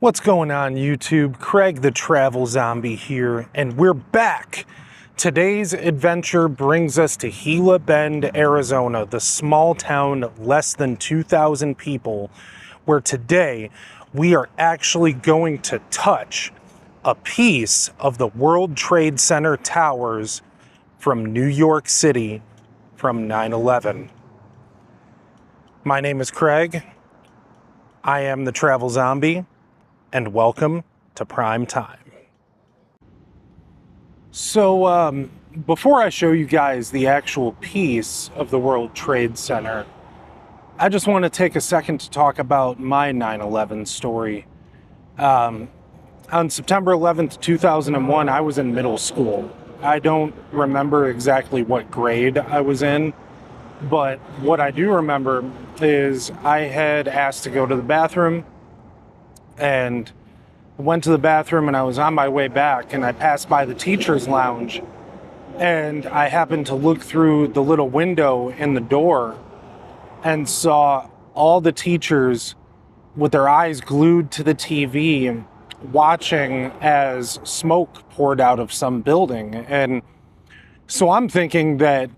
What's going on YouTube? Craig the Travel Zombie here, and we're back. Today's adventure brings us to Gila Bend, Arizona, the small town less than 2,000 people, where today we are actually going to touch a piece of the World Trade Center towers from New York City from 9/11. My name is Craig. I am the Travel Zombie, and welcome to Prime Time. So, before I show you guys the actual piece of the World Trade Center, I just want to take a second to talk about my 9/11 story. On September 11th, 2001, I was in middle school. I don't remember exactly what grade I was in, but what I do remember is I had asked to go to the bathroom, and went to the bathroom, and I was on my way back, and I passed by the teacher's lounge, and I happened to look through the little window in the door and saw all the teachers with their eyes glued to the TV watching as smoke poured out of some building. And so I'm thinking that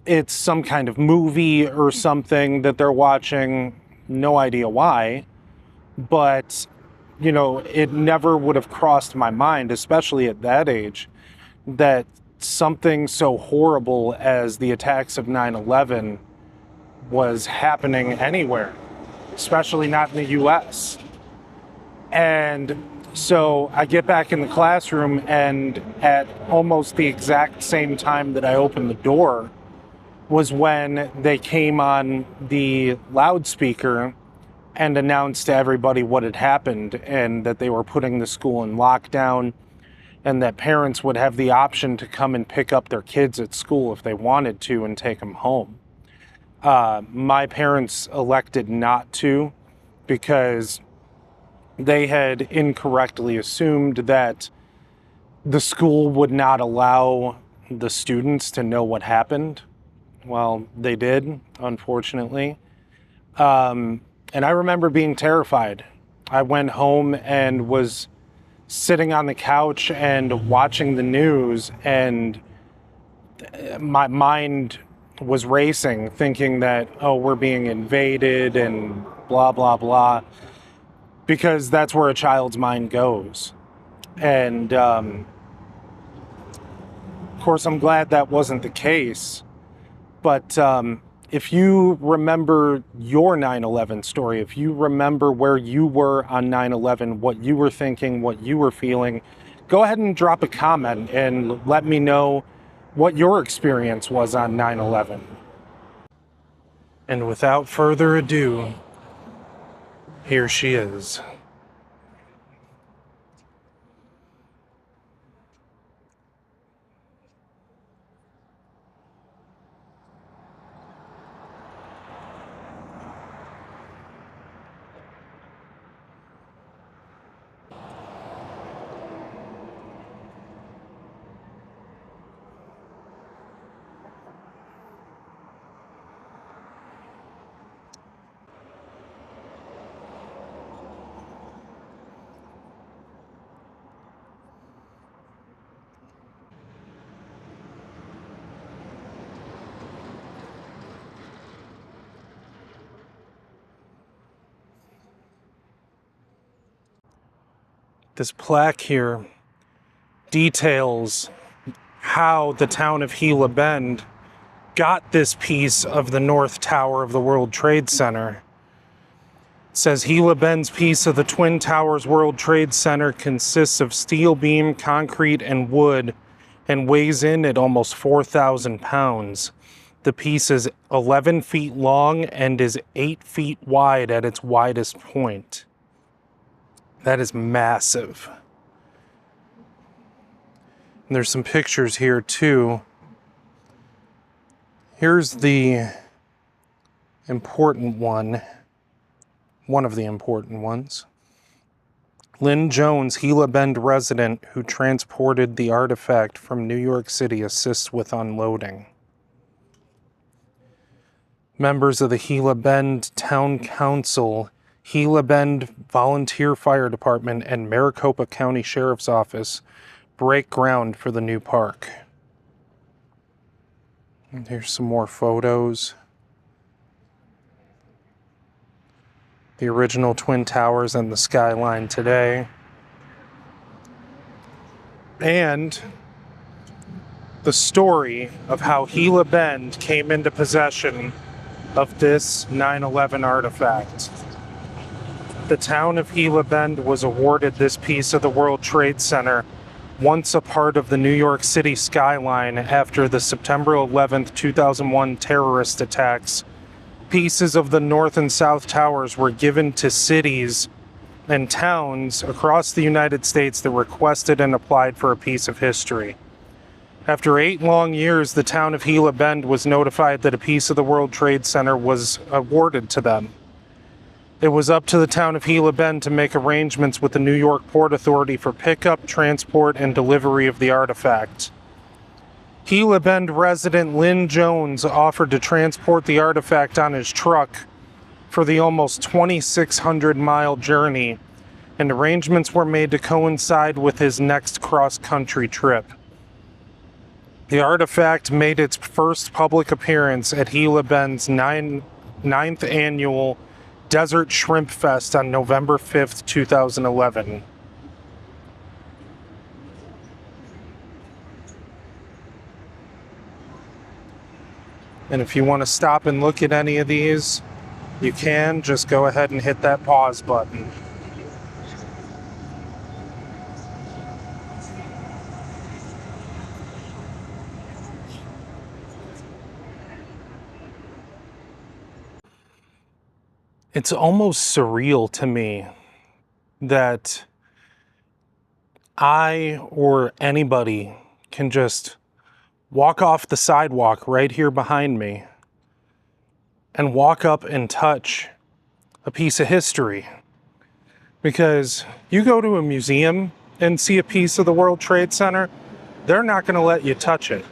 it's some kind of movie or something that they're watching, no idea why, but you know, it never would have crossed my mind, especially at that age, that something so horrible as the attacks of 9/11 was happening anywhere, especially not in the US. And so I get back in the classroom, and at almost the exact same time that I opened the door was when they came on the loudspeaker and announced to everybody what had happened, and that they were putting the school in lockdown, and that parents would have the option to come and pick up their kids at school if they wanted to and take them home. My parents elected not to because they had incorrectly assumed that the school would not allow the students to know what happened. Well, they did, unfortunately. And I remember being terrified. I went home and was sitting on the couch and watching the news, and my mind was racing, thinking that, oh, we're being invaded and blah, blah, blah, because that's where a child's mind goes. And of course, I'm glad that wasn't the case. But if you remember your 9/11 story, if you remember where you were on 9/11, what you were thinking, what you were feeling, go ahead and drop a comment and let me know what your experience was on 9/11. And without further ado, here she is. This plaque here details how the town of Gila Bend got this piece of the North Tower of the World Trade Center. It says Gila Bend's piece of the Twin Towers World Trade Center consists of steel beam, concrete, and wood, and weighs in at almost 4,000 pounds. The piece is 11 feet long and is 8 feet wide at its widest point. That is massive. And there's some pictures here too. Here's the important one of the important ones. Lynn Jones, Gila Bend resident who transported the artifact from New York City, assists with unloading. Members of the Gila Bend Town Council Gila Bend Volunteer Fire Department and Maricopa County Sheriff's Office break ground for the new park. And here's some more photos. The original Twin Towers and the skyline today. And the story of how Gila Bend came into possession of this 9/11 artifact. The town of Gila Bend was awarded this piece of the World Trade Center, once a part of the New York City skyline after the September 11th, 2001 terrorist attacks. Pieces of the North and South Towers were given to cities and towns across the United States that requested and applied for a piece of history. After 8 long years, the town of Gila Bend was notified that a piece of the World Trade Center was awarded to them. It was up to the town of Gila Bend to make arrangements with the New York Port Authority for pickup, transport, and delivery of the artifact. Gila Bend resident Lynn Jones offered to transport the artifact on his truck for the almost 2,600-mile journey, and arrangements were made to coincide with his next cross-country trip. The artifact made its first public appearance at Gila Bend's 9th annual Desert Shrimp Fest on November 5th, 2011. And if you want to stop and look at any of these, you can. Just go ahead and hit that pause button. It's almost surreal to me that I or anybody can just walk off the sidewalk right here behind me and walk up and touch a piece of history. Because you go to a museum and see a piece of the World Trade Center, they're not going to let you touch it.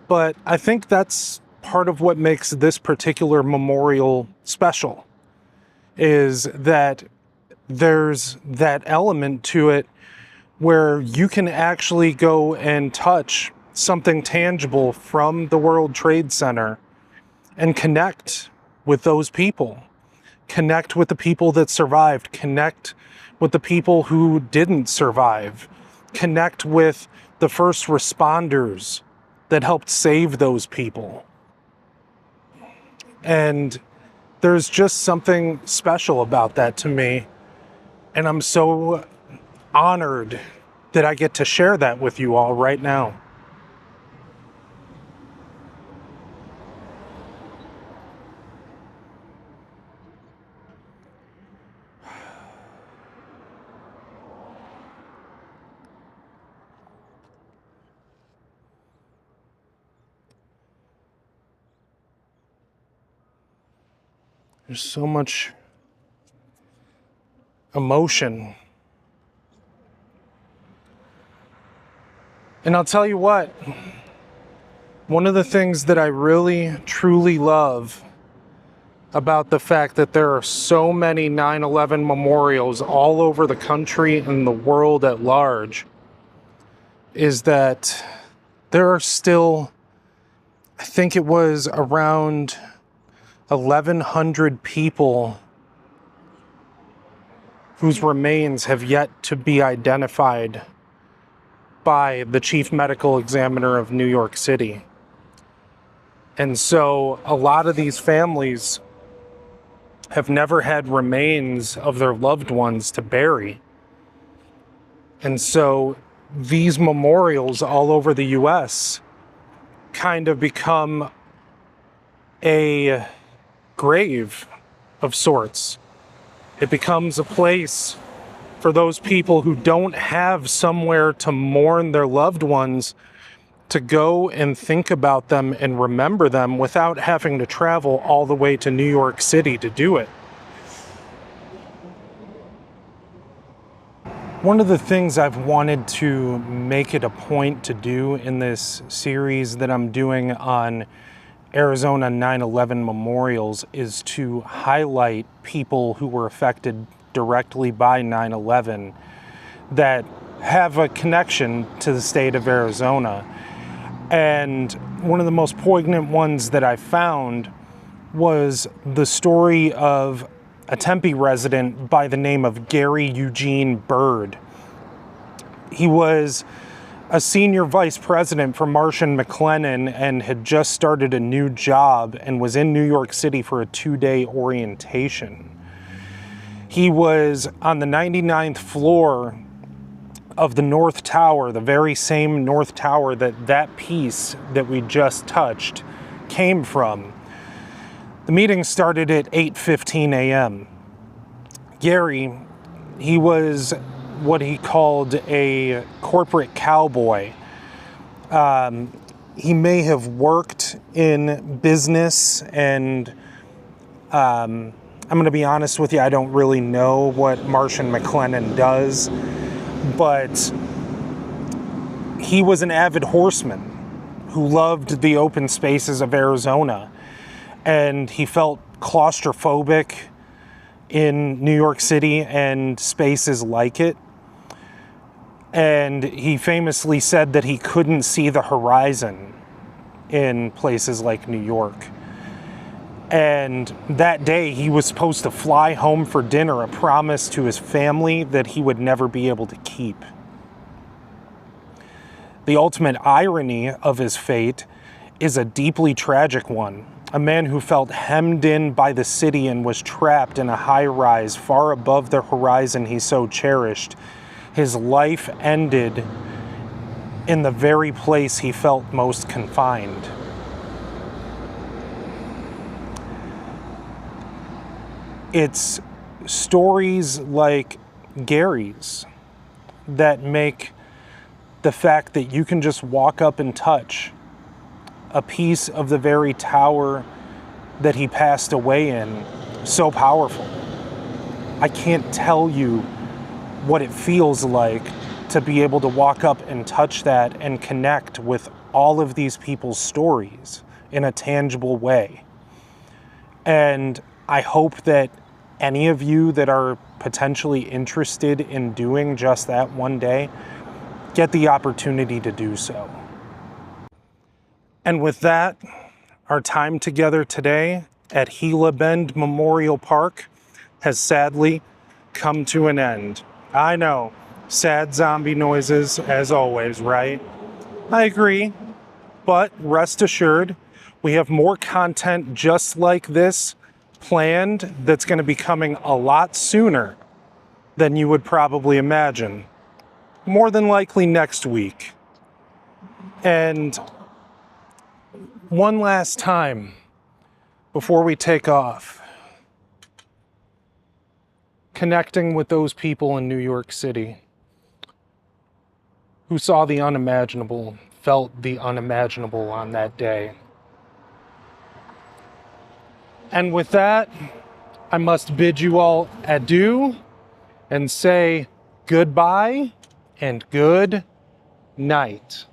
But I think that's part of what makes this particular memorial special, is that there's that element to it where you can actually go and touch something tangible from the World Trade Center and connect with those people, connect with the people that survived, connect with the people who didn't survive, connect with the first responders that helped save those people. And there's just something special about that to me. And I'm so honored that I get to share that with you all right now. There's so much emotion. And I'll tell you what, one of the things that I really, truly love about the fact that there are so many 9/11 memorials all over the country and the world at large is that there are still, I think it was around 1,100 people whose remains have yet to be identified by the chief medical examiner of New York City. And so a lot of these families have never had remains of their loved ones to bury. And so these memorials all over the US kind of become a grave of sorts. It becomes a place for those people who don't have somewhere to mourn their loved ones to go and think about them and remember them without having to travel all the way to New York City to do it. One of the things I've wanted to make it a point to do in this series that I'm doing on Arizona 9/11 memorials is to highlight people who were affected directly by 9/11 that have a connection to the state of Arizona. And one of the most poignant ones that I found was the story of a Tempe resident by the name of Gary Eugene Bird. He was a senior vice president for Marsh & McLennan and had just started a new job and was in New York City for a 2-day orientation. He was on the 99th floor of the North Tower, the very same North Tower that piece that we just touched came from. The meeting started at 8:15 a.m. Gary, he was what he called a corporate cowboy. He may have worked in business, and I'm going to be honest with you, I don't really know what Marsh & McLennan does, but he was an avid horseman who loved the open spaces of Arizona, and he felt claustrophobic in New York City and spaces like it. And he famously said that he couldn't see the horizon in places like New York. And that day he was supposed to fly home for dinner, a promise to his family that he would never be able to keep. The ultimate irony of his fate is a deeply tragic one. A man who felt hemmed in by the city and was trapped in a high-rise far above the horizon he so cherished. His life ended in the very place he felt most confined. It's stories like Gary's that make the fact that you can just walk up and touch a piece of the very tower that he passed away in so powerful. I can't tell you what it feels like to be able to walk up and touch that and connect with all of these people's stories in a tangible way. And I hope that any of you that are potentially interested in doing just that one day get the opportunity to do so. And with that, our time together today at Gila Bend Memorial Park has sadly come to an end. I know, sad zombie noises as always, right? I agree, but rest assured, we have more content just like this planned that's going to be coming a lot sooner than you would probably imagine. More than likely next week. And one last time before we take off, connecting with those people in New York City who saw the unimaginable, felt the unimaginable on that day. And with that, I must bid you all adieu and say goodbye and good night.